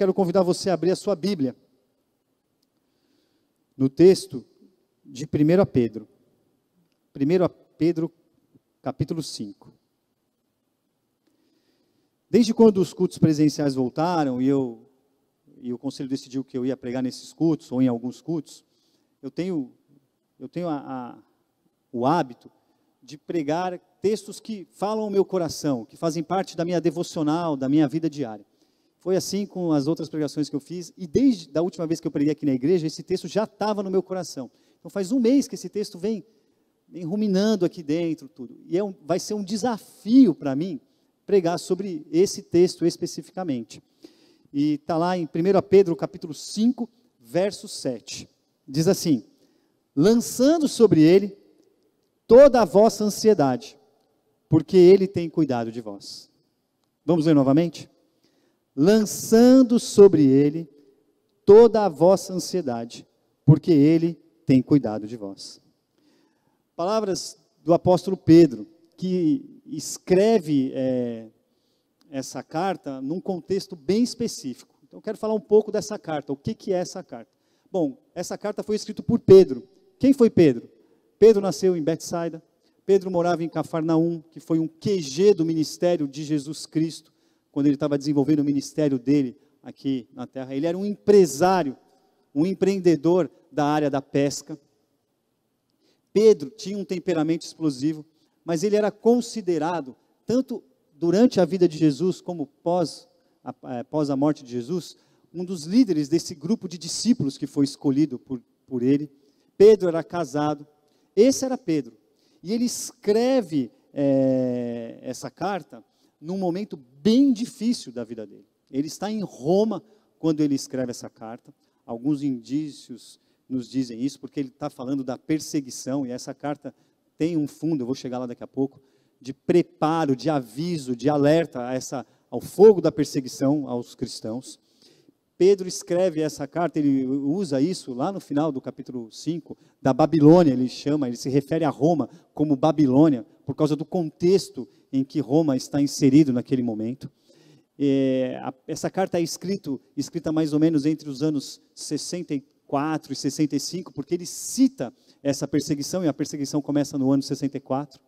quero convidar você a abrir a sua Bíblia no texto de 1 Pedro. 1 Pedro, capítulo 5. Desde quando os cultos presenciais voltaram e o conselho decidiu que eu ia pregar nesses cultos, ou em alguns cultos, eu tenho o hábito de pregar textos que falam ao meu coração, que fazem parte da minha devocional, da minha vida diária. Foi assim com as outras pregações que eu fiz, e desde a última vez que eu preguei aqui na igreja, esse texto já estava no meu coração. Então faz um mês que esse texto vem ruminando aqui dentro, tudo. E vai ser um desafio para mim pregar sobre esse texto especificamente. E está lá em 1 Pedro, capítulo 5, verso 7. Diz assim: lançando sobre ele toda a vossa ansiedade, porque ele tem cuidado de vós. Vamos ler novamente? Lançando sobre ele toda a vossa ansiedade, porque ele tem cuidado de vós. Palavras do apóstolo Pedro, que escreve essa carta num contexto bem específico. Então eu quero falar um pouco dessa carta. O que é essa carta? Bom, essa carta foi escrita por Pedro. Quem foi Pedro? Pedro nasceu em Betsaida. Pedro morava em Cafarnaum, que foi um QG do ministério de Jesus Cristo, quando ele estava desenvolvendo o ministério dele aqui na terra. Ele era um empresário, um empreendedor da área da pesca. Pedro tinha um temperamento explosivo, mas ele era considerado, tanto durante a vida de Jesus, como pós a morte de Jesus, um dos líderes desse grupo de discípulos que foi escolhido por ele. Pedro era casado. Esse era Pedro. E ele escreve essa carta num momento bem difícil da vida dele. Ele está em Roma quando ele escreve essa carta. Alguns indícios nos dizem isso, porque ele está falando da perseguição, e essa carta tem um fundo, eu vou chegar lá daqui a pouco, de preparo, de aviso, de alerta ao fogo da perseguição aos cristãos. Pedro escreve essa carta, ele usa isso lá no final do capítulo 5, da Babilônia, ele se refere a Roma como Babilônia, por causa do contexto em que Roma está inserido naquele momento. Essa carta é escrita mais ou menos entre os anos 64 e 65, porque ele cita essa perseguição, e a perseguição começa no ano 64,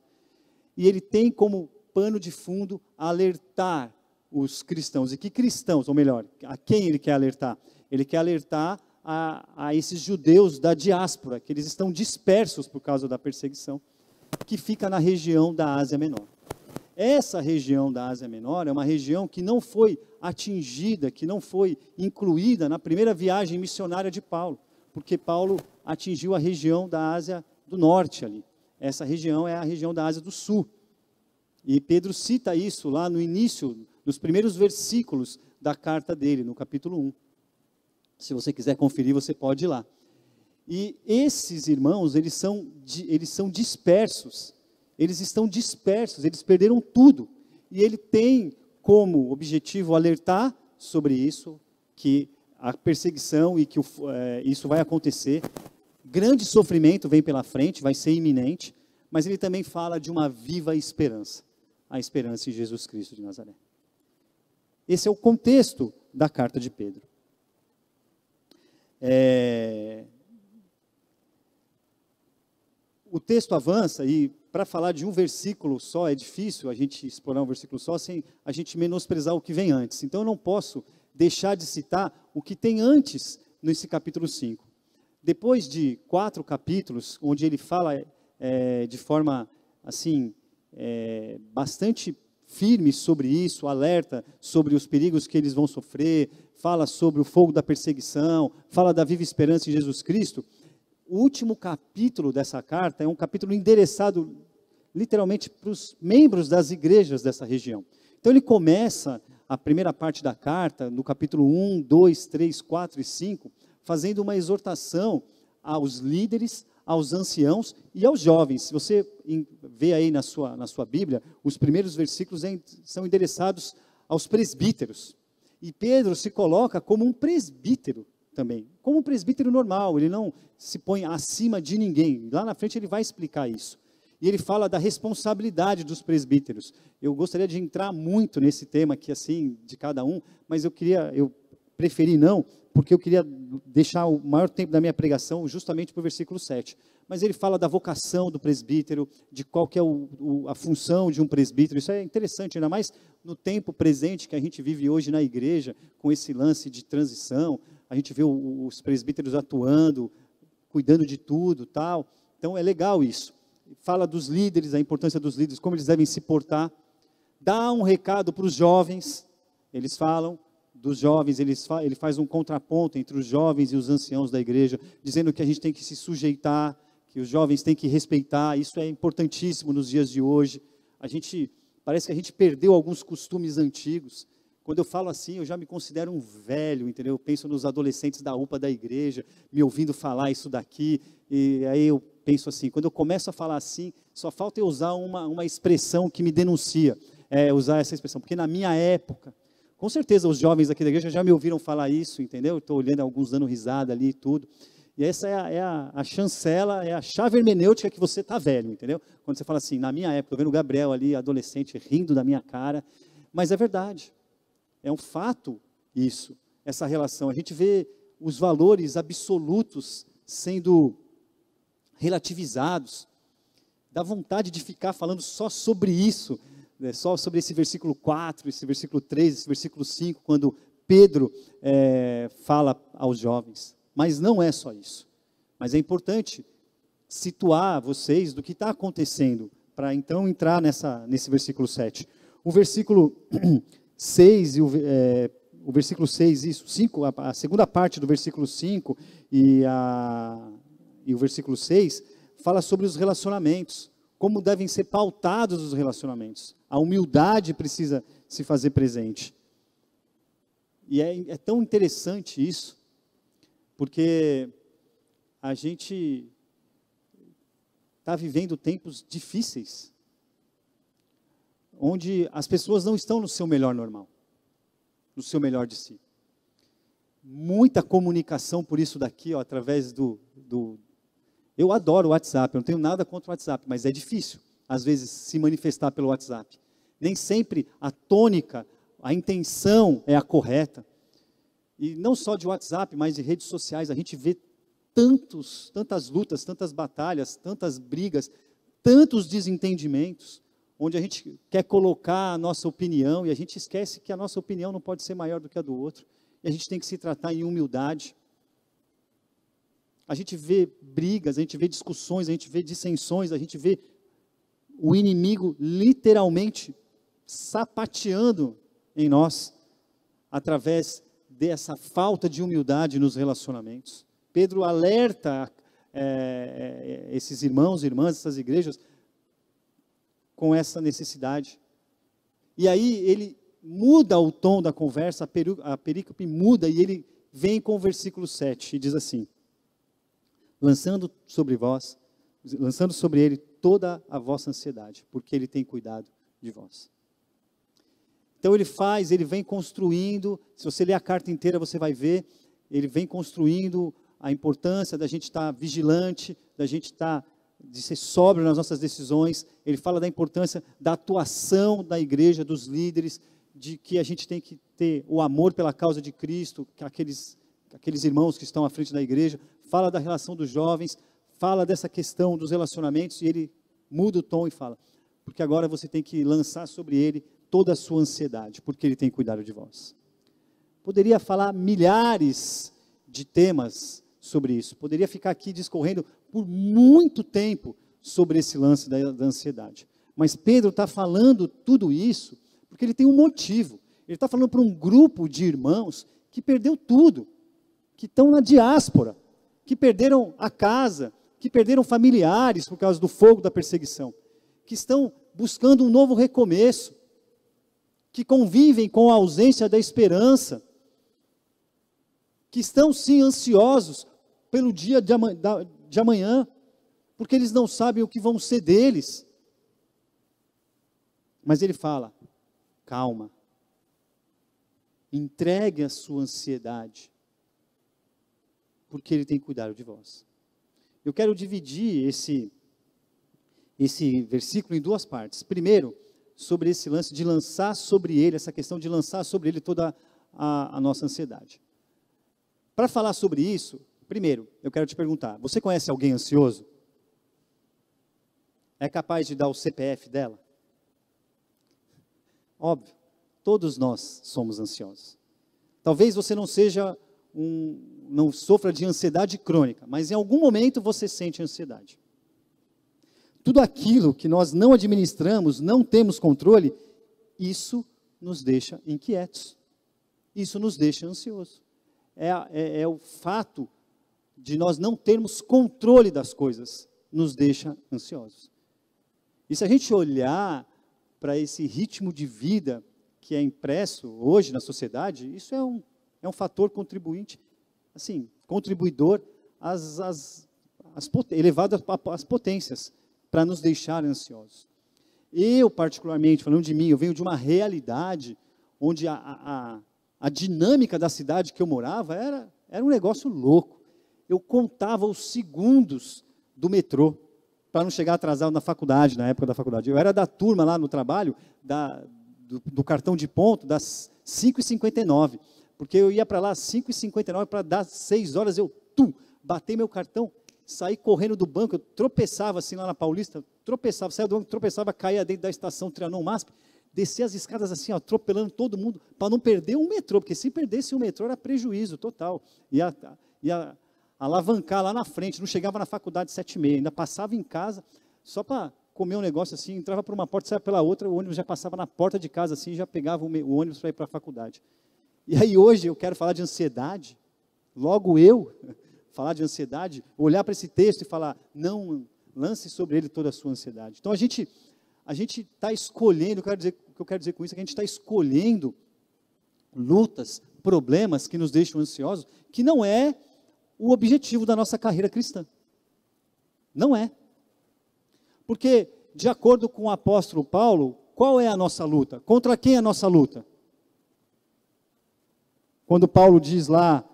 e ele tem como pano de fundo alertar os cristãos. E que cristãos, ou melhor, a quem ele quer alertar? Ele quer alertar a esses judeus da diáspora, que eles estão dispersos por causa da perseguição, que fica na região da Ásia Menor. Essa região da Ásia Menor é uma região que não foi atingida, que não foi incluída na primeira viagem missionária de Paulo, porque Paulo atingiu a região da Ásia do Norte ali. Essa região é a região da Ásia do Sul. E Pedro cita isso lá no início, nos primeiros versículos da carta dele, no capítulo 1. Se você quiser conferir, você pode ir lá. E esses irmãos, eles são dispersos. Eles estão dispersos, eles perderam tudo. E ele tem como objetivo alertar sobre isso, que a perseguição e que isso vai acontecer. Grande sofrimento vem pela frente, vai ser iminente, mas ele também fala de uma viva esperança, a esperança em Jesus Cristo de Nazaré. Esse é o contexto da carta de Pedro. O texto avança, e para falar de um versículo só, é difícil a gente explorar um versículo só sem a gente menosprezar o que vem antes. Então eu não posso deixar de citar o que tem antes nesse capítulo 5. Depois de 4 capítulos, onde ele fala de forma assim, bastante firme sobre isso, alerta sobre os perigos que eles vão sofrer, fala sobre o fogo da perseguição, fala da viva esperança em Jesus Cristo. O último capítulo dessa carta é um capítulo endereçado literalmente para os membros das igrejas dessa região. Então ele começa a primeira parte da carta, no capítulo 1, 2, 3, 4 e 5, fazendo uma exortação aos líderes, aos anciãos e aos jovens. Se você vê aí na sua Bíblia, os primeiros versículos são endereçados aos presbíteros. E Pedro se coloca como um presbítero também, como um presbítero normal, ele não se põe acima de ninguém. Lá na frente ele vai explicar isso. E ele fala da responsabilidade dos presbíteros. Eu gostaria de entrar muito nesse tema aqui, assim, de cada um, mas eu preferi não, porque eu queria deixar o maior tempo da minha pregação justamente para o versículo 7. Mas ele fala da vocação do presbítero, de qual que é a função de um presbítero. Isso é interessante, ainda mais no tempo presente que a gente vive hoje na igreja, com esse lance de transição. A gente vê os presbíteros atuando, cuidando de tudo, tal. Então é legal isso. Fala dos líderes, a importância dos líderes, como eles devem se portar. Dá um recado para os jovens, eles falam dos jovens, ele faz um contraponto entre os jovens e os anciãos da igreja, dizendo que a gente tem que se sujeitar, que os jovens têm que respeitar. Isso é importantíssimo nos dias de hoje. Parece que a gente perdeu alguns costumes antigos. Quando eu falo assim, eu já me considero um velho, entendeu? Eu penso nos adolescentes da UPA da igreja, me ouvindo falar isso daqui, e aí eu penso assim, quando eu começo a falar assim, só falta eu usar uma expressão que me denuncia, usar essa expressão, porque na minha época, com certeza os jovens aqui da igreja já me ouviram falar isso, entendeu? Estou olhando alguns dando risada ali e tudo. E essa é a chancela, é a chave hermenêutica que você está velho, entendeu? Quando você fala assim, na minha época, estou vendo o Gabriel ali, adolescente, rindo da minha cara, mas é verdade, é um fato isso, essa relação. A gente vê os valores absolutos sendo relativizados, dá vontade de ficar falando só sobre isso, só sobre esse versículo 4, esse versículo 3, esse versículo 5, quando Pedro fala aos jovens. Mas não é só isso. Mas é importante situar vocês do que está acontecendo, para então entrar nesse versículo 7. O versículo 6, o versículo 6, isso, 5, a segunda parte do versículo 5 e o versículo 6, fala sobre os relacionamentos, como devem ser pautados os relacionamentos. A humildade precisa se fazer presente. E é tão interessante isso, porque a gente está vivendo tempos difíceis, onde as pessoas não estão no seu melhor normal, no seu melhor de si. Muita comunicação por isso daqui, ó, através Eu adoro o WhatsApp, eu não tenho nada contra o WhatsApp, mas é difícil, às vezes, se manifestar pelo WhatsApp. Nem sempre a tônica, a intenção é a correta. E não só de WhatsApp, mas de redes sociais, a gente vê tantas lutas, tantas batalhas, tantas brigas, tantos desentendimentos, onde a gente quer colocar a nossa opinião e a gente esquece que a nossa opinião não pode ser maior do que a do outro. E a gente tem que se tratar em humildade. A gente vê brigas, a gente vê discussões, a gente vê dissensões, a gente vê o inimigo literalmente sapateando em nós, através dessa falta de humildade nos relacionamentos. Pedro alerta esses irmãos e irmãs, essas igrejas, com essa necessidade. E aí ele muda o tom da conversa, a perícope muda, e ele vem com o versículo 7, e diz assim: lançando sobre ele toda a vossa ansiedade, porque ele tem cuidado de vós. Então ele vem construindo, se você ler a carta inteira você vai ver, ele vem construindo a importância da gente estar vigilante, de ser sóbrio nas nossas decisões. Ele fala da importância da atuação da igreja, dos líderes, de que a gente tem que ter o amor pela causa de Cristo, que aqueles irmãos que estão à frente da igreja. Fala da relação dos jovens, fala dessa questão dos relacionamentos, e ele muda o tom e fala, porque agora você tem que lançar sobre ele toda a sua ansiedade, porque ele tem cuidado de vós. Poderia falar milhares de temas sobre isso, poderia ficar aqui discorrendo por muito tempo sobre esse lance da ansiedade. Mas Pedro está falando tudo isso porque ele tem um motivo. Ele está falando para um grupo de irmãos que perdeu tudo, que estão na diáspora, que perderam a casa, que perderam familiares por causa do fogo da perseguição, que estão buscando um novo recomeço, que convivem com a ausência da esperança, que estão sim ansiosos pelo dia de amanhã, porque eles não sabem o que vão ser deles. Mas ele fala, calma, entregue a sua ansiedade, porque ele tem cuidado de vós. Eu quero dividir esse versículo em duas partes. Primeiro, sobre esse lance de lançar sobre ele, essa questão de lançar sobre ele toda a nossa ansiedade. Para falar sobre isso, primeiro, eu quero te perguntar, você conhece alguém ansioso? É capaz de dar o CPF dela? Óbvio, todos nós somos ansiosos. Talvez você não não sofra de ansiedade crônica, mas em algum momento você sente ansiedade. Tudo aquilo que nós não administramos, não temos controle, isso nos deixa inquietos. Isso nos deixa ansiosos. É o fato de nós não termos controle das coisas, nos deixa ansiosos. E se a gente olhar para esse ritmo de vida que é impresso hoje na sociedade, isso é um fator contribuinte, assim, contribuidor elevado às potências, para nos deixar ansiosos. Eu, particularmente, falando de mim, eu venho de uma realidade onde a dinâmica da cidade que eu morava era um negócio louco. Eu contava os segundos do metrô, para não chegar atrasado na faculdade, na época da faculdade. Eu era da turma lá no trabalho, do cartão de ponto, das 5h59, porque eu ia para lá às 5h59, para dar 6 horas, batei meu cartão, saí correndo do banco, eu tropeçava assim lá na Paulista, saía do banco, tropeçava, caía dentro da estação Trianon MASP, descia as escadas assim, ó, atropelando todo mundo, para não perder um metrô, porque se perdesse um metrô era prejuízo total, ia alavancar lá na frente, não chegava na faculdade 7h30, ainda passava em casa, só para comer um negócio assim, entrava por uma porta, saia pela outra, o ônibus já passava na porta de casa assim, já pegava o ônibus para ir para a faculdade. E aí hoje eu quero falar de ansiedade, logo eu, falar de ansiedade, olhar para esse texto e falar, não lance sobre ele toda a sua ansiedade. Então a gente está escolhendo, o que eu quero dizer com isso é que a gente está escolhendo lutas, problemas que nos deixam ansiosos, que não é o objetivo da nossa carreira cristã. Não é. Porque, de acordo com o apóstolo Paulo, qual é a nossa luta? Contra quem é a nossa luta? Quando Paulo diz lá,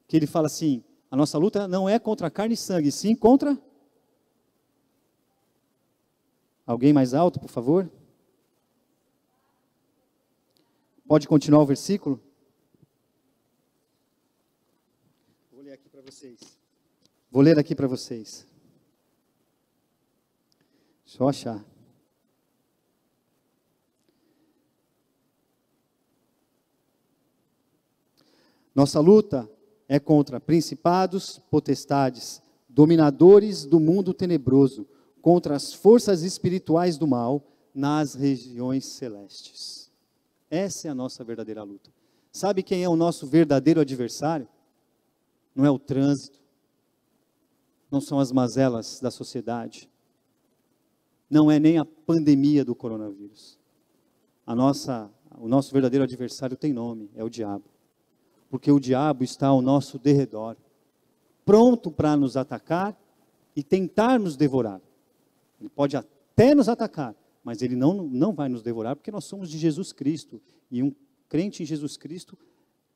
que ele fala assim, a nossa luta não é contra carne e sangue, sim contra... Alguém mais alto, por favor? Pode continuar o versículo? Vou ler aqui para vocês. Vou ler aqui para vocês. Deixa eu achar. Nossa luta é contra principados, potestades, dominadores do mundo tenebroso, contra as forças espirituais do mal nas regiões celestes. Essa é a nossa verdadeira luta. Sabe quem é o nosso verdadeiro adversário? Não é o trânsito, não são as mazelas da sociedade, não é nem a pandemia do coronavírus. O nosso verdadeiro adversário tem nome, é o diabo. Porque o diabo está ao nosso derredor, pronto para nos atacar e tentar nos devorar. Ele pode até nos atacar, mas ele não vai nos devorar, porque nós somos de Jesus Cristo, e um crente em Jesus Cristo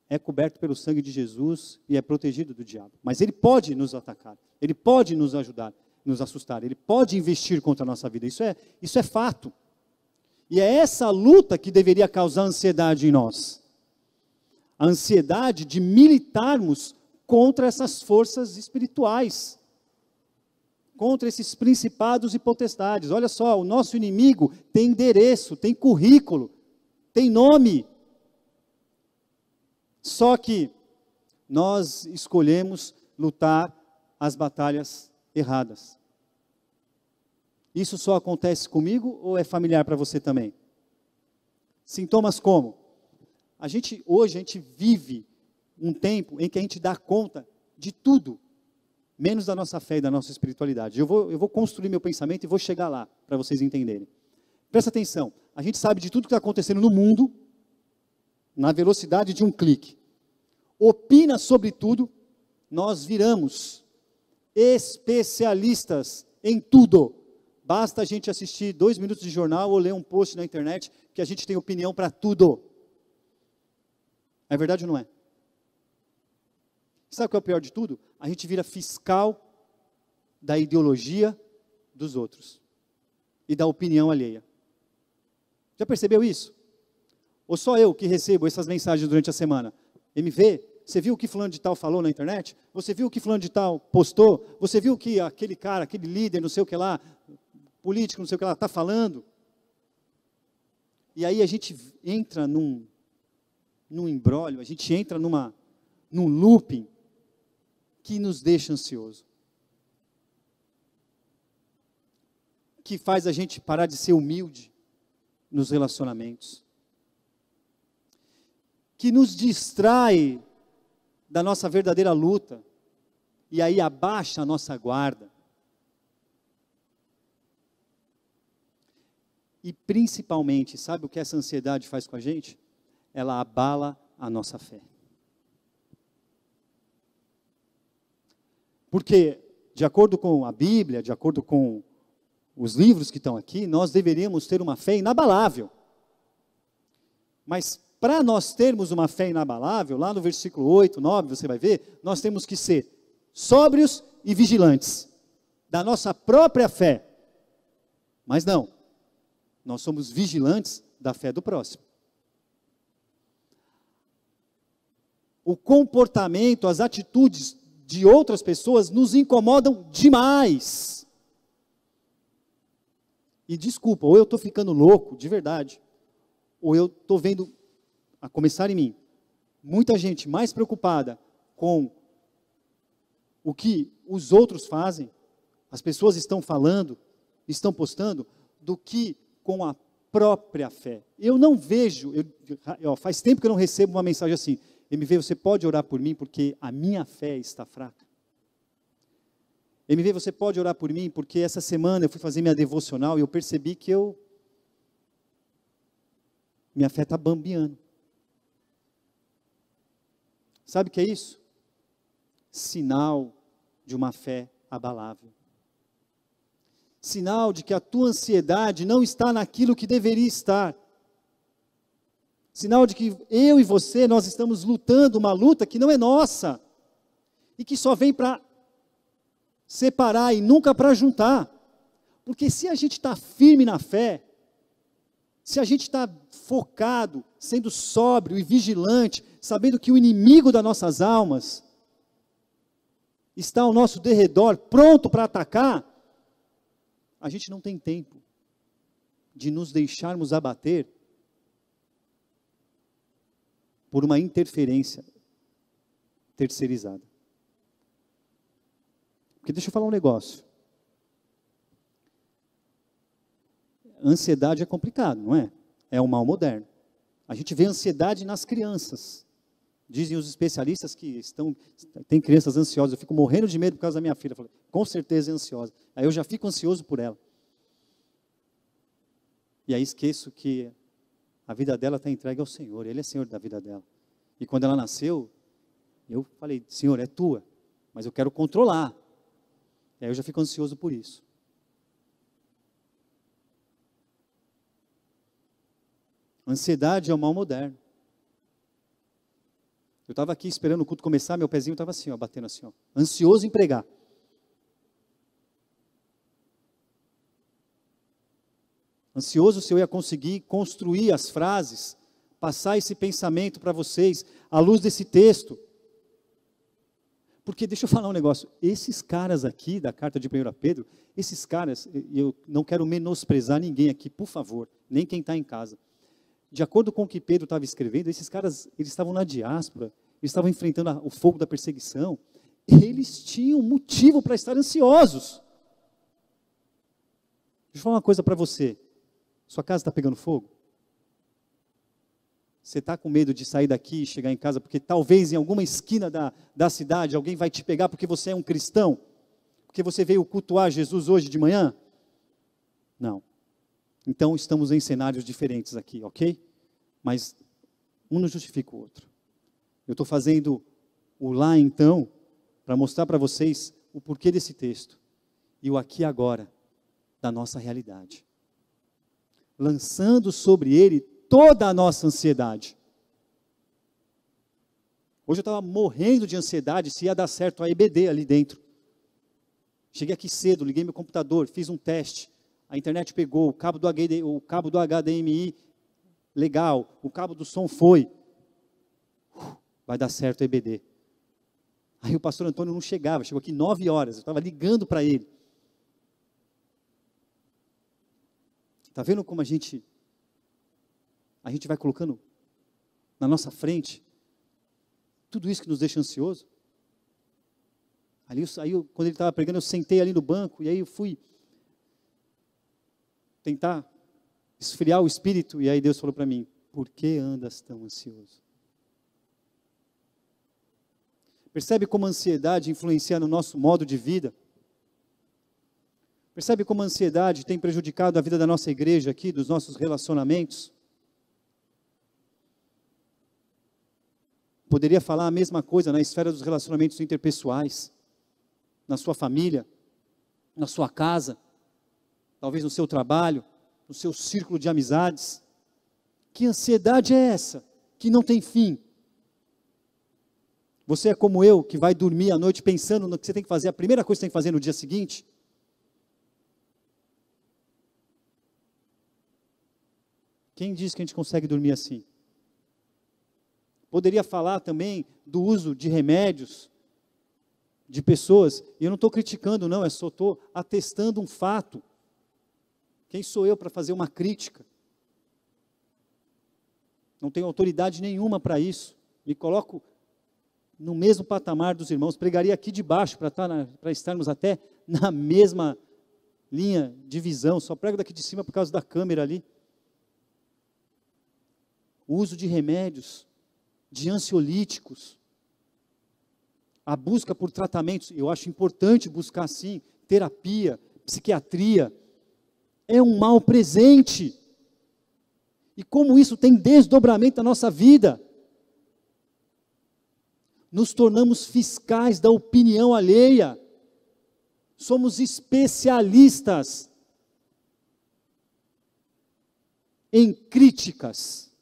é coberto pelo sangue de Jesus e é protegido do diabo. Mas ele pode nos atacar, ele pode nos ajudar, nos assustar, ele pode investir contra a nossa vida, isso é fato. E é essa luta que deveria causar ansiedade em nós. A ansiedade de militarmos contra essas forças espirituais, contra esses principados e potestades. Olha só, o nosso inimigo tem endereço, tem currículo, tem nome. Só que nós escolhemos lutar as batalhas erradas. Isso só acontece comigo ou é familiar para você também? Sintomas como? Hoje a gente vive um tempo em que a gente dá conta de tudo, menos da nossa fé e da nossa espiritualidade. Eu vou construir meu pensamento e vou chegar lá, para vocês entenderem. Presta atenção, a gente sabe de tudo que está acontecendo no mundo, na velocidade de um clique. Opina sobre tudo, nós viramos especialistas em tudo. Basta a gente assistir 2 minutos de jornal ou ler um post na internet, que a gente tem opinião para tudo. É verdade ou não é? Sabe o que é o pior de tudo? A gente vira fiscal da ideologia dos outros e da opinião alheia. Já percebeu isso? Ou só eu que recebo essas mensagens durante a semana? MV, Você viu o que fulano de tal falou na internet? Você viu o que fulano de tal postou? Você viu o que aquele cara, aquele líder, não sei o que lá, político, não sei o que lá, está falando? E aí a gente entra num imbróglio, a gente entra num looping que nos deixa ansioso. Que faz a gente parar de ser humilde nos relacionamentos. Que nos distrai da nossa verdadeira luta. E aí abaixa a nossa guarda. E principalmente, sabe o que essa ansiedade faz com a gente? Ela abala a nossa fé. Porque, de acordo com a Bíblia, de acordo com os livros que estão aqui, nós deveríamos ter uma fé inabalável. Mas para nós termos uma fé inabalável, lá no versículo 8, 9, você vai ver, nós temos que ser sóbrios e vigilantes da nossa própria fé. Mas não, nós somos vigilantes da fé do próximo. O comportamento, as atitudes de outras pessoas nos incomodam demais. E desculpa, ou eu estou ficando louco, de verdade, ou eu estou vendo, a começar em mim, muita gente mais preocupada com o que os outros fazem, as pessoas estão falando, estão postando, do que com a própria fé. Eu não vejo, faz tempo que eu não recebo uma mensagem assim, MV, você pode orar por mim porque a minha fé está fraca? MV, você pode orar por mim porque essa semana eu fui fazer minha devocional e eu percebi que minha fé está bambeando. Sabe o que é isso? Sinal de uma fé abalável. Sinal de que a tua ansiedade não está naquilo que deveria estar. Sinal de que eu e você, nós estamos lutando uma luta que não é nossa. E que só vem para separar e nunca para juntar. Porque se a gente está firme na fé, se a gente está focado, sendo sóbrio e vigilante, sabendo que o inimigo das nossas almas está ao nosso derredor, pronto para atacar, a gente não tem tempo de nos deixarmos abater por uma interferência terceirizada. Porque deixa eu falar um negócio. Ansiedade é complicado, não é? É um mal moderno. A gente vê ansiedade nas crianças. Dizem os especialistas que tem crianças ansiosas. Eu fico morrendo de medo por causa da minha filha. Eu falo, com certeza é ansiosa. Aí eu já fico ansioso por ela. E aí esqueço que a vida dela está entregue ao Senhor. Ele é Senhor da vida dela. E quando ela nasceu, eu falei, Senhor, é tua, mas eu quero controlar. E aí eu já fico ansioso por isso. Ansiedade é o mal moderno. Eu estava aqui esperando o culto começar, meu pezinho estava assim, ó, batendo assim, ó, ansioso em pregar. Ansioso se eu ia conseguir construir as frases, passar esse pensamento para vocês, à luz desse texto. Porque deixa eu falar um negócio, esses caras aqui da carta de 1 Pedro, esses caras, eu não quero menosprezar ninguém aqui, por favor, nem quem está em casa. De acordo com o que Pedro estava escrevendo, esses caras, eles estavam na diáspora, eles estavam enfrentando o fogo da perseguição, eles tinham motivo para estar ansiosos. Deixa eu falar uma coisa para você, sua casa está pegando fogo? Você está com medo de sair daqui e chegar em casa, porque talvez em alguma esquina da cidade, alguém vai te pegar porque você é um cristão? Porque você veio cultuar Jesus hoje de manhã? Não. Então, estamos em cenários diferentes aqui, ok? Mas um não justifica o outro. Eu estou fazendo o lá então, para mostrar para vocês o porquê desse texto. E o aqui e agora, da nossa realidade. Lançando sobre ele toda a nossa ansiedade. Hoje eu estava morrendo de ansiedade se ia dar certo a EBD ali dentro. Cheguei aqui cedo, liguei meu computador, fiz um teste. A internet pegou, o cabo do HDMI, legal, o cabo do som foi. vai dar certo o EBD. Aí o pastor Antônio não chegava, chegou aqui 9 horas, eu estava ligando para ele. Está vendo como a gente vai colocando na nossa frente tudo isso que nos deixa ansioso? Quando ele estava pregando, eu sentei ali no banco, e aí eu fui tentar esfriar o espírito, e aí Deus falou para mim: por que andas tão ansioso? Percebe como a ansiedade influencia no nosso modo de vida? Percebe como a ansiedade tem prejudicado a vida da nossa igreja aqui, dos nossos relacionamentos? Poderia falar a mesma coisa na esfera dos relacionamentos interpessoais, na sua família, na sua casa, talvez no seu trabalho, no seu círculo de amizades. Que ansiedade é essa, que não tem fim? Você é como eu, que vai dormir à noite pensando no que você tem que fazer, a primeira coisa que você tem que fazer no dia seguinte? Quem diz que a gente consegue dormir assim? Poderia falar também do uso de remédios, de pessoas, e eu não estou criticando não, eu só estou atestando um fato. Quem sou eu para fazer uma crítica? Não tenho autoridade nenhuma para isso. Me coloco no mesmo patamar dos irmãos, pregaria aqui de baixo para estarmos até na mesma linha de visão, só prego daqui de cima por causa da câmera ali. O uso de remédios, de ansiolíticos, a busca por tratamentos, eu acho importante buscar sim, terapia, psiquiatria, é um mal presente, e como isso tem desdobramento na nossa vida, nos tornamos fiscais da opinião alheia, somos especialistas em críticas,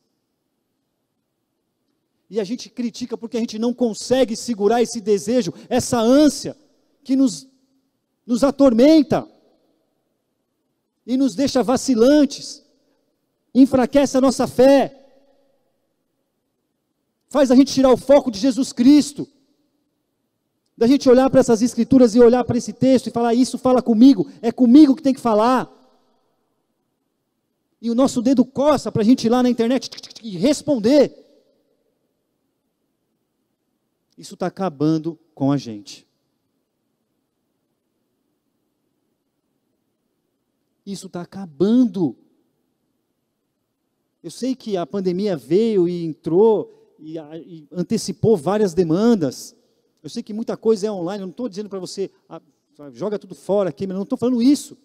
e a gente critica porque a gente não consegue segurar esse desejo, essa ânsia, que nos atormenta, e nos deixa vacilantes, enfraquece a nossa fé, faz a gente tirar o foco de Jesus Cristo, da gente olhar para essas escrituras e olhar para esse texto e falar: isso fala comigo, é comigo que tem que falar, e o nosso dedo coça para a gente ir lá na internet e responder. Isso está acabando com a gente. Isso está acabando. Eu sei que a pandemia veio e entrou e antecipou várias demandas. Eu sei que muita coisa é online. Eu não estou dizendo para você, joga tudo fora aqui, mas não estou falando isso.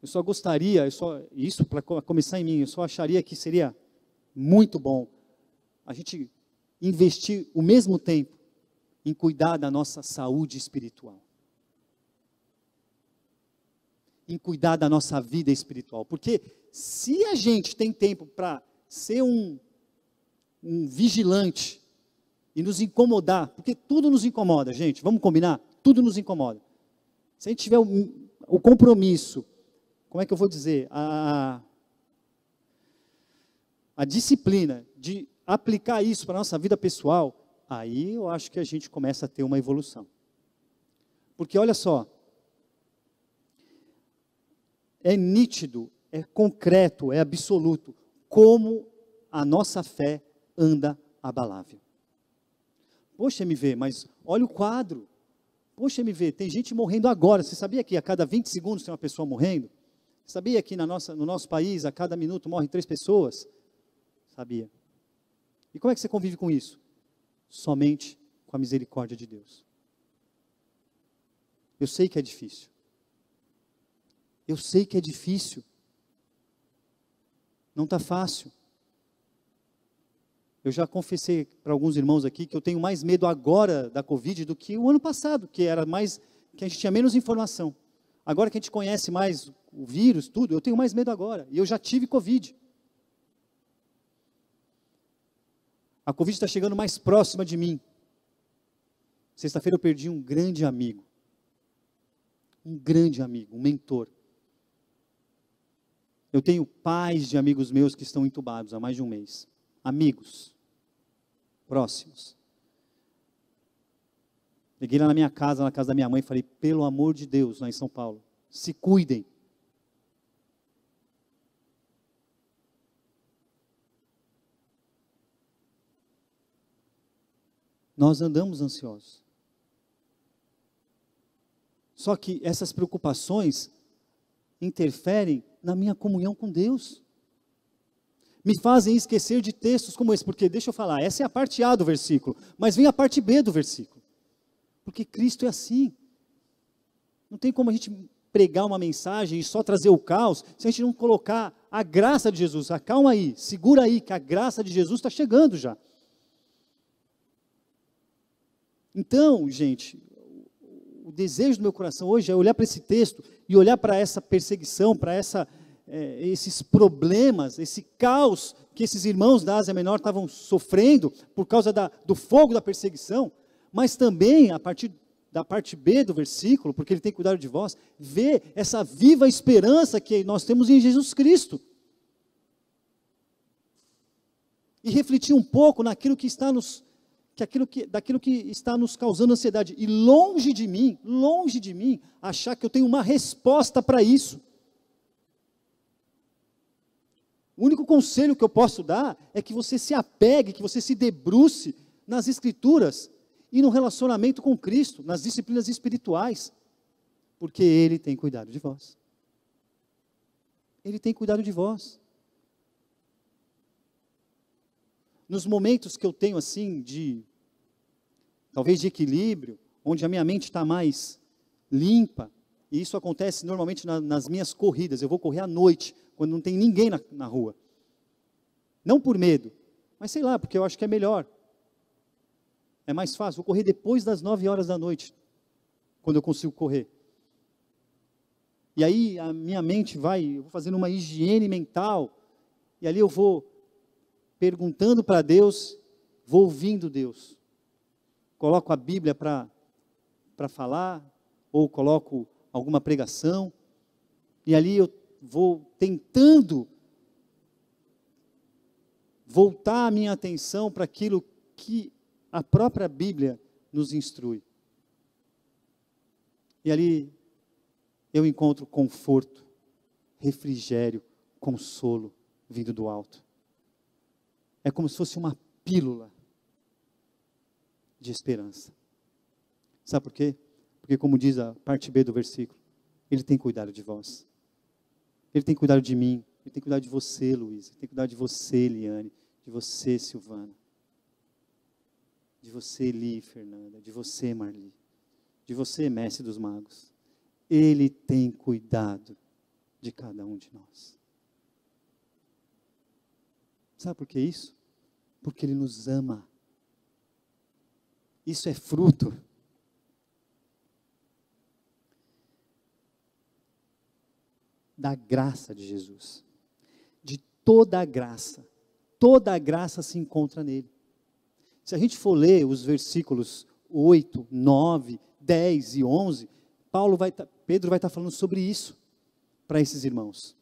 Eu só gostaria, isso para começar em mim, eu só acharia que seria muito bom a gente investir o mesmo tempo em cuidar da nossa saúde espiritual, em cuidar da nossa vida espiritual, porque se a gente tem tempo para ser um vigilante e nos incomodar, porque tudo nos incomoda, gente, vamos combinar? Tudo nos incomoda. Se a gente tiver o compromisso, como é que eu vou dizer, a disciplina de aplicar isso para a nossa vida pessoal, aí eu acho que a gente começa a ter uma evolução. Porque olha só, é nítido, é concreto, é absoluto, como a nossa fé anda abalável. Poxa, MV, mas olha o quadro. Poxa, MV, tem gente morrendo agora. Você sabia que a cada 20 segundos tem uma pessoa morrendo? Sabia que no nosso país, a cada minuto morrem 3 pessoas? Sabia. E como é que você convive com isso? Somente com a misericórdia de Deus. Eu sei que é difícil. Eu sei que é difícil. Não está fácil. Eu já confessei para alguns irmãos aqui que eu tenho mais medo agora da Covid do que o ano passado, que era mais, que a gente tinha menos informação. Agora que a gente conhece mais o vírus, tudo, eu tenho mais medo agora. E eu já tive Covid. A Covid está chegando mais próxima de mim. Sexta-feira eu perdi um grande amigo. Um grande amigo, um mentor. Eu tenho pais de amigos meus que estão entubados há mais de um mês. Amigos. próximos. Cheguei lá na minha casa, na casa da minha mãe, e falei, pelo amor de Deus, lá em São Paulo, se cuidem. Nós andamos ansiosos. Só que essas preocupações interferem na minha comunhão com Deus. Me fazem esquecer de textos como esse, porque deixa eu falar, essa é a parte A do versículo, mas vem a parte B do versículo. Porque Cristo é assim. Não tem como a gente pregar uma mensagem e só trazer o caos, se a gente não colocar a graça de Jesus. Acalma aí, segura aí, que a graça de Jesus está chegando já. Então, gente, o desejo do meu coração hoje é olhar para esse texto e olhar para essa perseguição, para esses problemas, esse caos que esses irmãos da Ásia Menor estavam sofrendo por causa do fogo da perseguição, mas também, a partir da parte B do versículo, porque ele tem cuidado de vós, ver essa viva esperança que nós temos em Jesus Cristo. E refletir um pouco naquilo que está daquilo que está nos causando ansiedade. E longe de mim, achar que eu tenho uma resposta para isso. O único conselho que eu posso dar é que você se apegue, que você se debruce nas Escrituras e no relacionamento com Cristo, nas disciplinas espirituais, porque Ele tem cuidado de vós. Ele tem cuidado de vós. Nos momentos que eu tenho assim, talvez de equilíbrio, onde a minha mente está mais limpa, e isso acontece normalmente nas minhas corridas, eu vou correr à noite, quando não tem ninguém na rua. Não por medo, mas sei lá, porque eu acho que é melhor. É mais fácil, vou correr depois das 9 horas da noite, quando eu consigo correr. E aí a minha mente eu vou fazendo uma higiene mental, e ali eu vou perguntando para Deus, vou ouvindo Deus. Coloco a Bíblia para falar, ou coloco alguma pregação, e ali eu vou tentando voltar a minha atenção para aquilo que a própria Bíblia nos instrui. E ali eu encontro conforto, refrigério, consolo vindo do alto. É como se fosse uma pílula de esperança. Sabe por quê? Porque como diz a parte B do versículo, Ele tem cuidado de vós. Ele tem cuidado de mim. Ele tem cuidado de você, Luiz. Ele tem cuidado de você, Eliane. De você, Silvana. De você, Eli, Fernanda. De você, Marli. De você, mestre dos magos. Ele tem cuidado de cada um de nós. Sabe por que isso? Porque Ele nos ama. Isso é fruto da graça de Jesus. De toda a graça se encontra nele. Se a gente for ler os versículos 8, 9, 10 e 11, Pedro vai estar falando sobre isso para esses irmãos.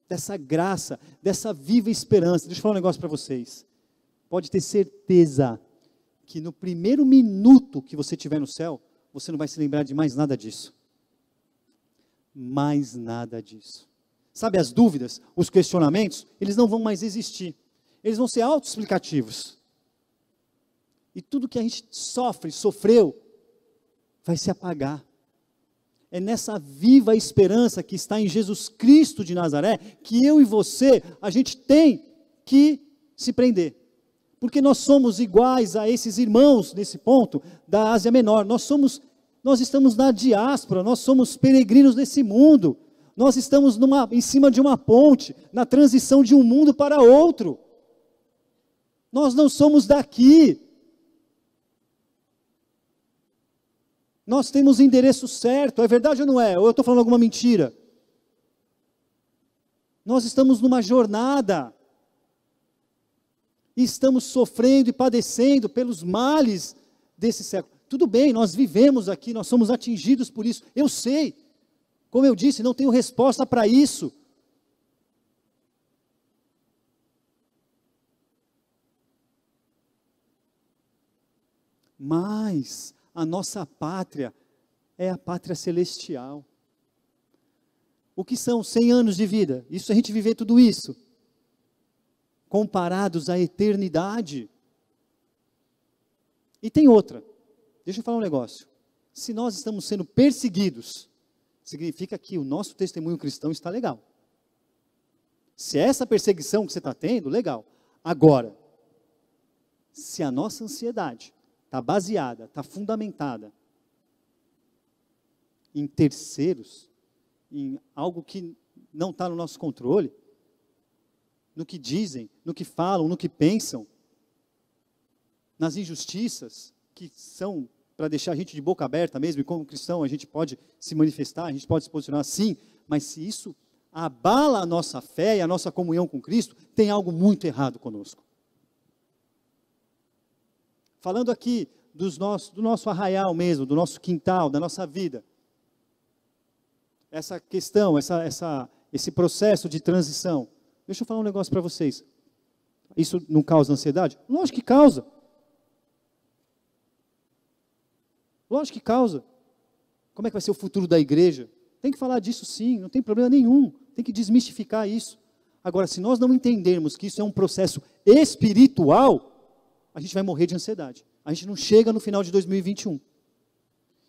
Dessa graça, dessa viva esperança. Deixa eu falar um negócio para vocês. Pode ter certeza que no primeiro minuto que você estiver no céu, você não vai se lembrar de mais nada disso. Mais nada disso. Sabe as dúvidas, os questionamentos, eles não vão mais existir. Eles vão ser autoexplicativos. E tudo que a gente sofreu, vai se apagar. É nessa viva esperança que está em Jesus Cristo de Nazaré, que eu e você, a gente tem que se prender. Porque nós somos iguais a esses irmãos, nesse ponto, da Ásia Menor. Nós estamos na diáspora, nós somos peregrinos nesse mundo. Nós estamos em cima de uma ponte, na transição de um mundo para outro. Nós não somos daqui. Nós temos o endereço certo, é verdade ou não é? Ou eu estou falando alguma mentira? Nós estamos numa jornada. E estamos sofrendo e padecendo pelos males desse século. Tudo bem, nós vivemos aqui, nós somos atingidos por isso. Eu sei. Como eu disse, não tenho resposta para isso. Mas a nossa pátria é a pátria celestial. O que são 100 anos de vida? Isso, a gente viver tudo isso, comparados à eternidade. E tem outra, deixa eu falar um negócio. Se nós estamos sendo perseguidos, significa que o nosso testemunho cristão está legal. Se é essa perseguição que você está tendo, legal. Agora, se a nossa ansiedade está baseada, está fundamentada em terceiros, em algo que não está no nosso controle, no que dizem, no que falam, no que pensam, nas injustiças que são para deixar a gente de boca aberta mesmo, e como cristão a gente pode se manifestar, a gente pode se posicionar sim, mas se isso abala a nossa fé e a nossa comunhão com Cristo, tem algo muito errado conosco. Falando aqui do nosso arraial mesmo, do nosso quintal, da nossa vida, essa questão, esse processo de transição, deixa eu falar um negócio para vocês. Isso não causa ansiedade? Lógico que causa. Lógico que causa. Como é que vai ser o futuro da igreja? Tem que falar disso sim, não tem problema nenhum. Tem que desmistificar isso. Agora, se nós não entendermos que isso é um processo espiritual, a gente vai morrer de ansiedade. A gente não chega no final de 2021.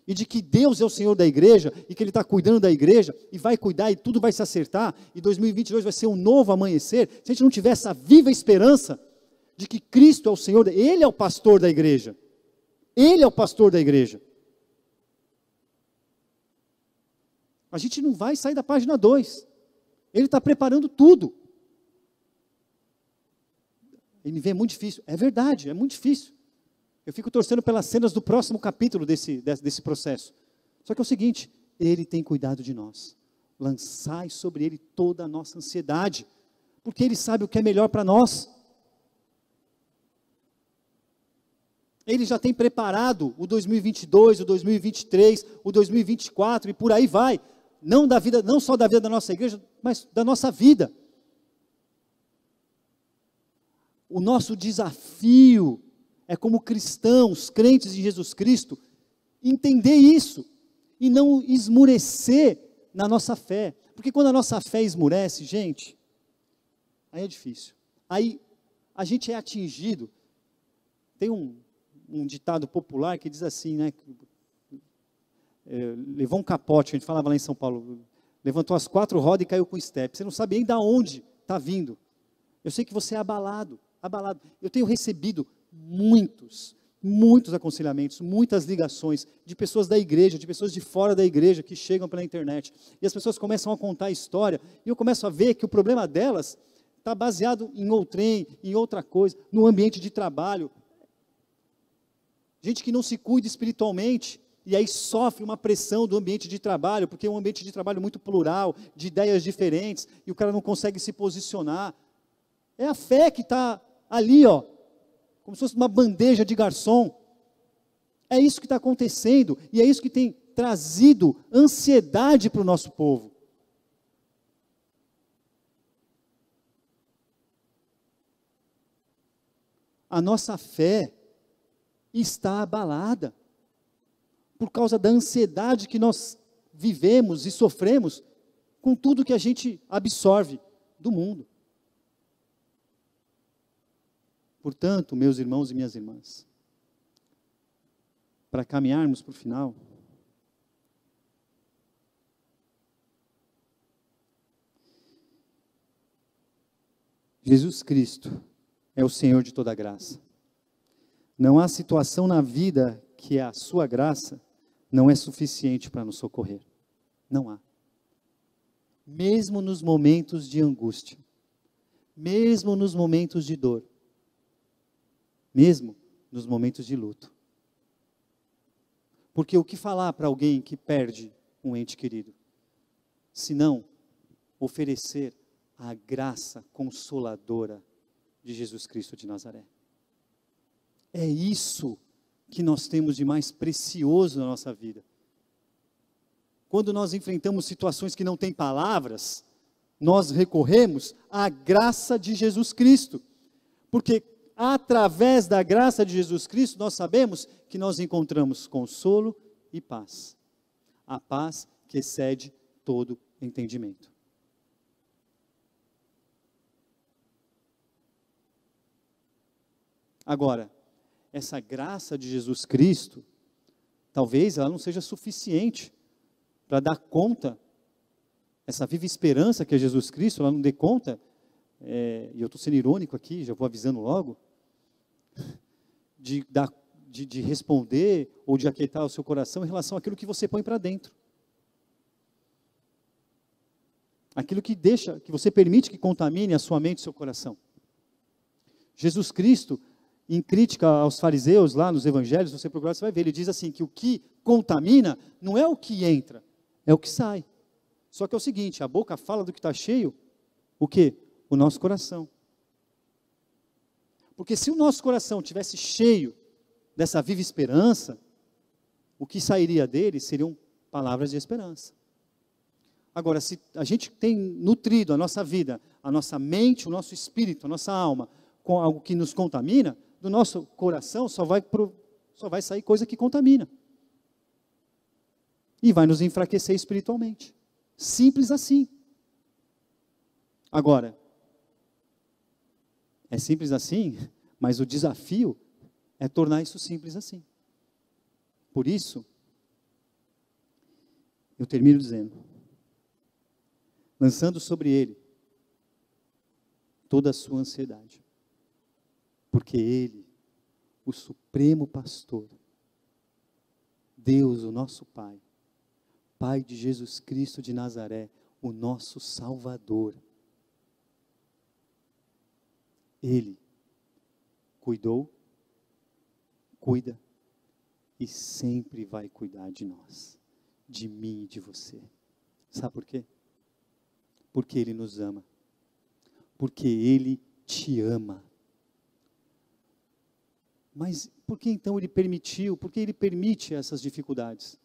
E de que Deus é o Senhor da igreja, e que Ele está cuidando da igreja, e vai cuidar, e tudo vai se acertar, e 2022 vai ser um novo amanhecer, se a gente não tiver essa viva esperança, de que Cristo é o Senhor, Ele é o pastor da igreja. Ele é o pastor da igreja. A gente não vai sair da página 2. Ele está preparando tudo. NV é muito difícil. É verdade, é muito difícil. Eu fico torcendo pelas cenas do próximo capítulo desse processo. Só que é o seguinte, Ele tem cuidado de nós. Lançai sobre Ele toda a nossa ansiedade, porque Ele sabe o que é melhor para nós. Ele já tem preparado o 2022, o 2023, o 2024 e por aí vai. Não só da vida da nossa igreja, mas da nossa vida. O nosso desafio é, como cristãos, crentes em Jesus Cristo, entender isso e não esmurecer na nossa fé. Porque quando a nossa fé esmurece, gente, aí é difícil. Aí a gente é atingido. Tem um ditado popular que diz assim, né? Levou um capote, a gente falava lá em São Paulo, levantou as 4 rodas e caiu com o step. Você não sabe nem de onde está vindo. Eu sei que você é abalado. Eu tenho recebido muitos aconselhamentos, muitas ligações de pessoas da igreja, de pessoas de fora da igreja que chegam pela internet. E as pessoas começam a contar a história, e eu começo a ver que o problema delas está baseado em outrem, em outra coisa, no ambiente de trabalho. Gente que não se cuida espiritualmente, e aí sofre uma pressão do ambiente de trabalho, porque é um ambiente de trabalho muito plural, de ideias diferentes, e o cara não consegue se posicionar. É a fé que está ali, ó, como se fosse uma bandeja de garçom. É isso que está acontecendo, e é isso que tem trazido ansiedade para o nosso povo. A nossa fé está abalada, por causa da ansiedade que nós vivemos e sofremos com tudo que a gente absorve do mundo. Portanto, meus irmãos e minhas irmãs, para caminharmos para o final, Jesus Cristo é o Senhor de toda graça. Não há situação na vida que a sua graça não é suficiente para nos socorrer. Não há. Mesmo nos momentos de angústia, mesmo nos momentos de dor, mesmo nos momentos de luto. Porque o que falar para alguém que perde um ente querido? Se não oferecer a graça consoladora de Jesus Cristo de Nazaré. É isso que nós temos de mais precioso na nossa vida. Quando nós enfrentamos situações que não têm palavras, nós recorremos à graça de Jesus Cristo. Porque através da graça de Jesus Cristo, nós sabemos que nós encontramos consolo e paz. A paz que excede todo entendimento. Agora, essa graça de Jesus Cristo, talvez ela não seja suficiente para dar conta, essa viva esperança que é Jesus Cristo, ela não dê conta, e eu estou sendo irônico aqui, já vou avisando logo, de responder ou de aquietar o seu coração em relação àquilo que você põe para dentro. Aquilo que você permite que contamine a sua mente e o seu coração. Jesus Cristo, em crítica aos fariseus, lá nos evangelhos, você procurar, você vai ver, ele diz assim, que o que contamina não é o que entra, é o que sai. Só que é o seguinte, a boca fala do que está cheio, o quê? O nosso coração. Porque se o nosso coração tivesse cheio dessa viva esperança, o que sairia dele seriam palavras de esperança. Agora, se a gente tem nutrido a nossa vida, a nossa mente, o nosso espírito, a nossa alma, com algo que nos contamina, do nosso coração só vai sair coisa que contamina. E vai nos enfraquecer espiritualmente. Simples assim. Agora, é simples assim, mas o desafio é tornar isso simples assim. Por isso, eu termino dizendo, lançando sobre ele toda a sua ansiedade. Porque ele, o supremo pastor, Deus, o nosso Pai, Pai de Jesus Cristo de Nazaré, o nosso Salvador, ele cuidou, cuida e sempre vai cuidar de nós, de mim e de você. Sabe por quê? Porque ele nos ama. Porque ele te ama. Mas por que então ele permitiu, por que ele permite essas dificuldades?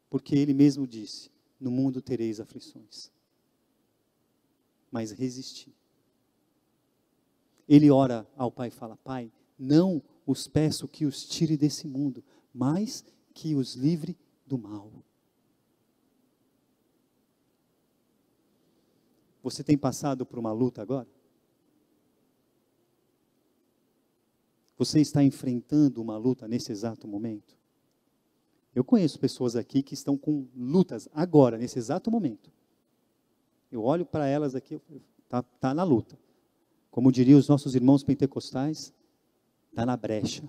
Porque ele mesmo disse, no mundo tereis aflições. Mas resisti. Ele ora ao Pai e fala, Pai, não os peço que os tire desse mundo, mas que os livre do mal. Você tem passado por uma luta agora? Você está enfrentando uma luta nesse exato momento? Eu conheço pessoas aqui que estão com lutas agora, nesse exato momento. Eu olho para elas aqui, tá na luta. Como diriam os nossos irmãos pentecostais, está na brecha.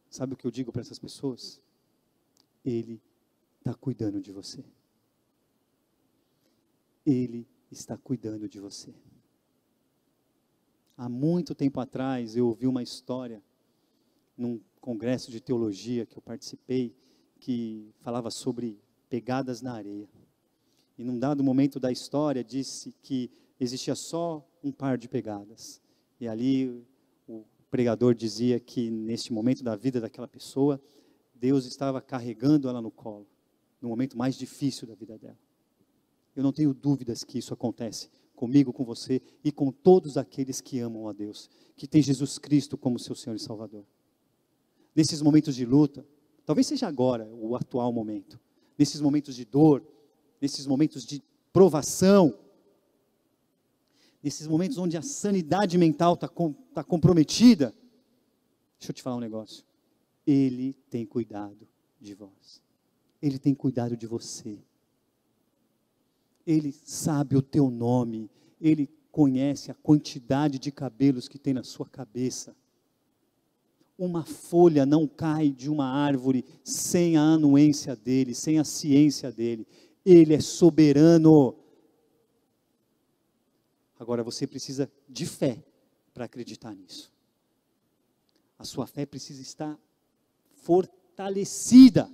Sabe o que eu digo para essas pessoas? Ele está cuidando de você. Ele está cuidando de você. Há muito tempo atrás, eu ouvi uma história, num congresso de teologia que eu participei, que falava sobre pegadas na areia. E num dado momento da história, disse que existia só um par de pegadas. E ali o pregador dizia que neste momento da vida daquela pessoa, Deus estava carregando ela no colo, no momento mais difícil da vida dela. Eu não tenho dúvidas que isso acontece comigo, com você e com todos aqueles que amam a Deus, que tem Jesus Cristo como seu Senhor e Salvador. Nesses momentos de luta, talvez seja agora o atual momento, nesses momentos de dor, nesses momentos de provação, nesses momentos onde a sanidade mental está comprometida, deixa eu te falar um negócio, Ele tem cuidado de vós, Ele tem cuidado de você. Ele sabe o teu nome, Ele conhece a quantidade de cabelos que tem na sua cabeça. Uma folha não cai de uma árvore sem a anuência dEle, sem a ciência dEle. Ele é soberano. Agora você precisa de fé para acreditar nisso. A sua fé precisa estar fortalecida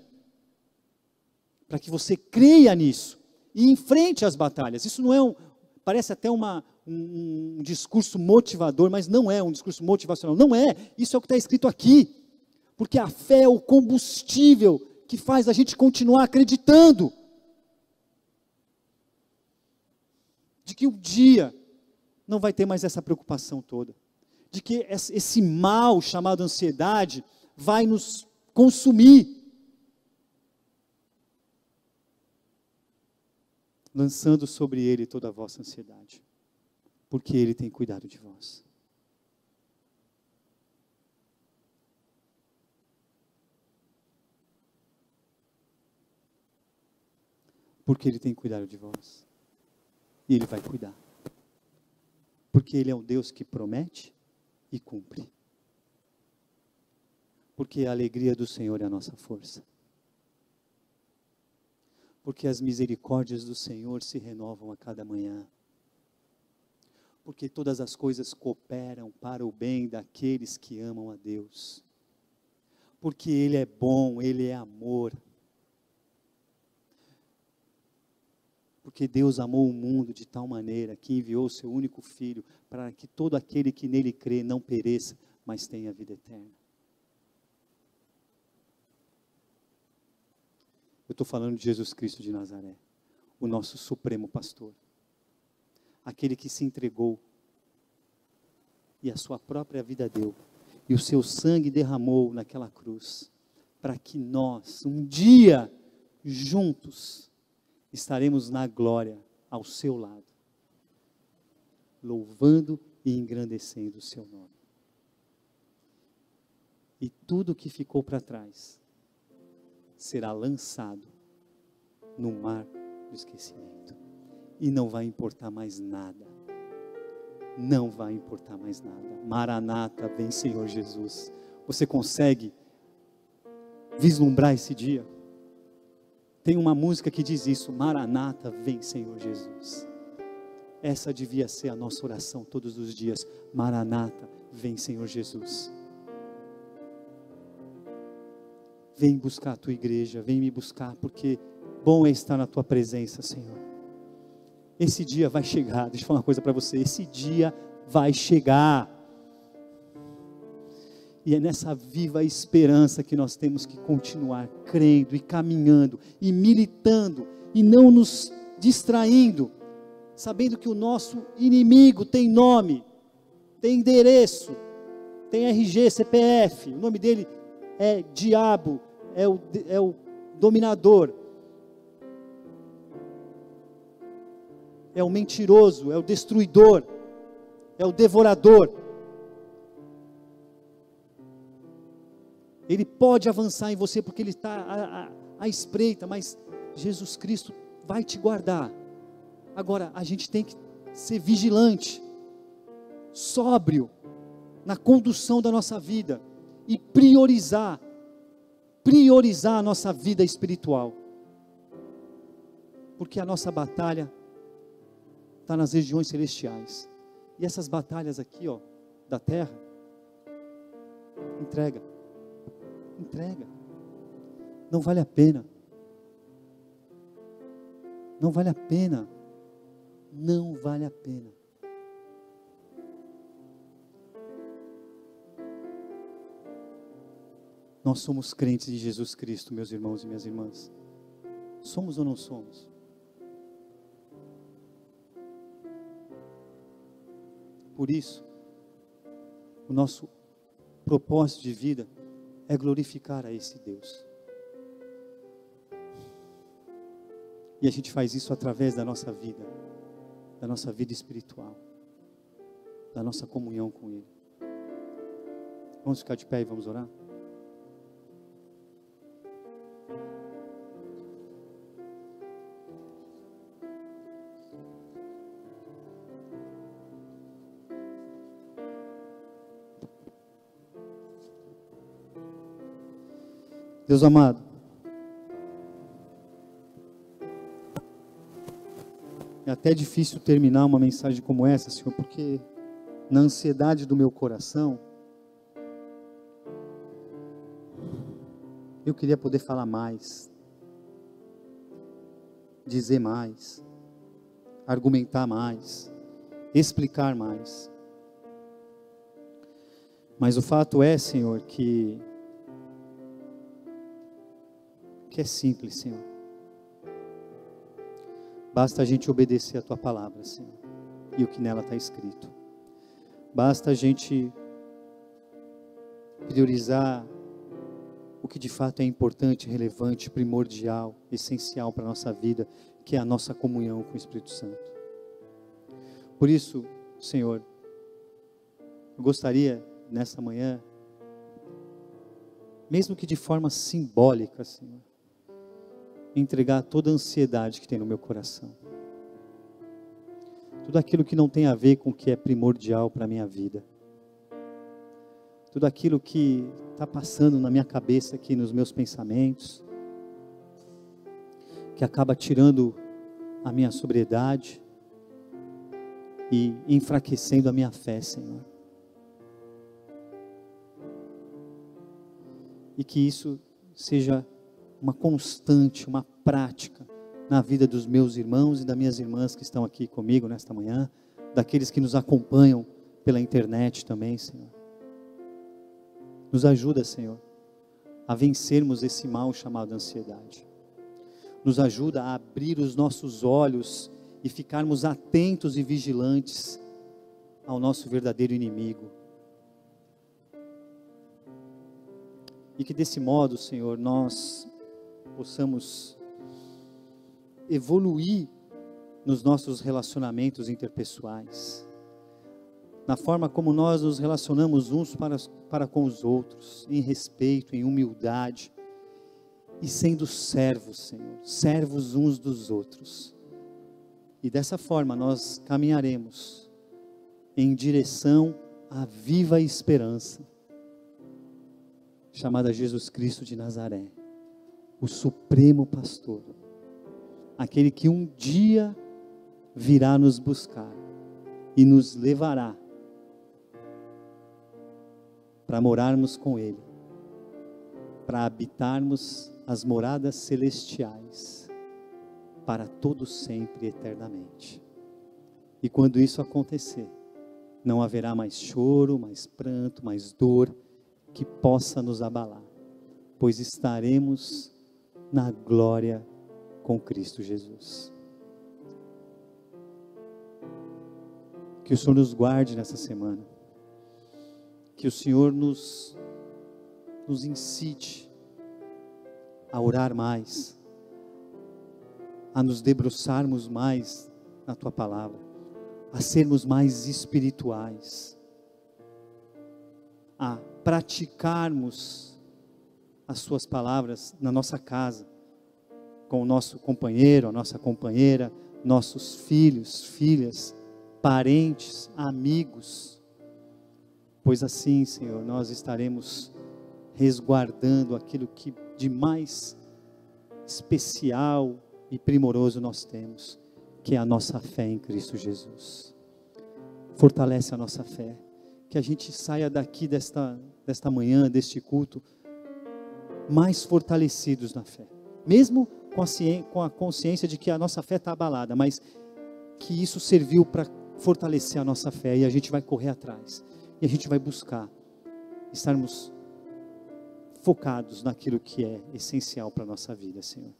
para que você creia nisso. E enfrente as batalhas. Isso não é parece até um discurso motivador, mas não é um discurso motivacional. Não é, isso é o que está escrito aqui. Porque a fé é o combustível que faz a gente continuar acreditando. de que um dia não vai ter mais essa preocupação toda, de que esse mal chamado ansiedade vai nos consumir, lançando sobre Ele toda a vossa ansiedade, porque Ele tem cuidado de vós. Porque Ele tem cuidado de vós, e Ele vai cuidar, porque Ele é um Deus que promete e cumpre, porque a alegria do Senhor é a nossa força, porque as misericórdias do Senhor se renovam a cada manhã, porque todas as coisas cooperam para o bem daqueles que amam a Deus, porque Ele é bom, Ele é amor, porque Deus amou o mundo de tal maneira que enviou o seu único Filho, para que todo aquele que nele crê não pereça, mas tenha vida eterna. Eu estou falando de Jesus Cristo de Nazaré, o nosso supremo pastor, aquele que se entregou, e a sua própria vida deu, e o seu sangue derramou naquela cruz, para que nós, um dia, juntos, estaremos na glória, ao seu lado, louvando e engrandecendo o seu nome. E tudo que ficou para trás, será lançado no mar do esquecimento. E não vai importar mais nada. Não vai importar mais nada. Maranata, vem Senhor Jesus. Você consegue vislumbrar esse dia? Tem uma música que diz isso: Maranata, vem Senhor Jesus. Essa devia ser a nossa oração todos os dias. Maranata, vem Senhor Jesus. Vem buscar a tua igreja, vem me buscar, porque bom é estar na tua presença, Senhor. Esse dia vai chegar. Deixa eu falar uma coisa para você, esse dia vai chegar, e é nessa viva esperança que nós temos que continuar crendo, e caminhando, e militando, e não nos distraindo, sabendo que o nosso inimigo tem nome, tem endereço, tem RG, CPF, o nome dele é diabo, é o dominador, é o mentiroso, é o destruidor, é o devorador. Ele pode avançar em você porque ele está à espreita, mas Jesus Cristo vai te guardar. Agora, a gente tem que ser vigilante, sóbrio, na condução da nossa vida, e priorizar a nossa vida espiritual, porque a nossa batalha está nas regiões celestiais, e essas batalhas aqui, ó, da terra, entrega, não vale a pena, não vale a pena, não vale a pena. Nós somos crentes de Jesus Cristo, meus irmãos e minhas irmãs. Somos ou não somos? Por isso, o nosso propósito de vida é glorificar a esse Deus. E a gente faz isso através da nossa vida espiritual, da nossa comunhão com Ele. Vamos ficar de pé e vamos orar? Deus amado, é até difícil terminar uma mensagem como essa, Senhor, porque na ansiedade do meu coração, eu queria poder falar mais, dizer mais, argumentar mais, explicar mais. Mas o fato é, Senhor, que é simples, Senhor. Basta a gente obedecer a Tua palavra, Senhor. e o que nela está escrito. Basta a gente priorizar o que de fato é importante, relevante, primordial, essencial para a nossa vida, que é a nossa comunhão com o Espírito Santo. Por isso, Senhor, eu gostaria nessa manhã, mesmo que de forma simbólica, Senhor, entregar toda a ansiedade que tem no meu coração. Tudo aquilo que não tem a ver com o que é primordial para a minha vida. Tudo aquilo que está passando na minha cabeça aqui, nos meus pensamentos, que acaba tirando a minha sobriedade e enfraquecendo a minha fé, Senhor. E que isso seja uma constante, uma prática na vida dos meus irmãos e das minhas irmãs que estão aqui comigo nesta manhã, daqueles que nos acompanham pela internet também, Senhor. Nos ajuda, Senhor, a vencermos esse mal chamado ansiedade. Nos ajuda a abrir os nossos olhos e ficarmos atentos e vigilantes ao nosso verdadeiro inimigo. E que desse modo, Senhor, nós possamos evoluir nos nossos relacionamentos interpessoais, na forma como nós nos relacionamos uns para com os outros, em respeito, em humildade, e sendo servos, Senhor, servos uns dos outros. E dessa forma nós caminharemos em direção à viva esperança, chamada Jesus Cristo de Nazaré, o supremo pastor, aquele que um dia virá nos buscar e nos levará para morarmos com Ele, para habitarmos as moradas celestiais, para todo sempre e eternamente. E quando isso acontecer, não haverá mais choro, mais pranto, mais dor que possa nos abalar, pois estaremos na glória com Cristo Jesus. Que o Senhor nos guarde nessa semana, que o Senhor nos incite a orar mais, a nos debruçarmos mais na Tua Palavra, a sermos mais espirituais, a praticarmos as Suas palavras na nossa casa, com o nosso companheiro, a nossa companheira, nossos filhos, filhas, parentes, amigos, pois assim, Senhor, nós estaremos resguardando aquilo que de mais especial e primoroso nós temos, que é a nossa fé em Cristo Jesus. Fortalece a nossa fé, que a gente saia daqui desta manhã, deste culto, mais fortalecidos na fé, mesmo com a consciência de que a nossa fé está abalada, mas que isso serviu para fortalecer a nossa fé, e a gente vai correr atrás, e a gente vai buscar estarmos focados naquilo que é essencial para a nossa vida, Senhor.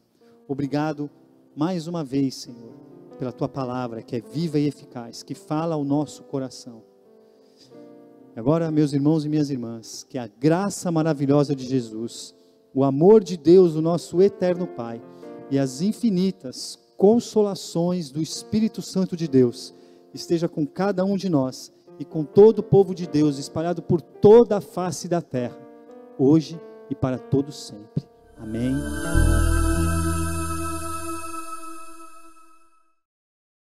Obrigado mais uma vez, Senhor, pela Tua palavra, que é viva e eficaz, que fala ao nosso coração. Agora, meus irmãos e minhas irmãs, que a graça maravilhosa de Jesus, o amor de Deus, o nosso eterno Pai, e as infinitas consolações do Espírito Santo de Deus, esteja com cada um de nós, e com todo o povo de Deus, espalhado por toda a face da terra, hoje e para todos sempre. Amém.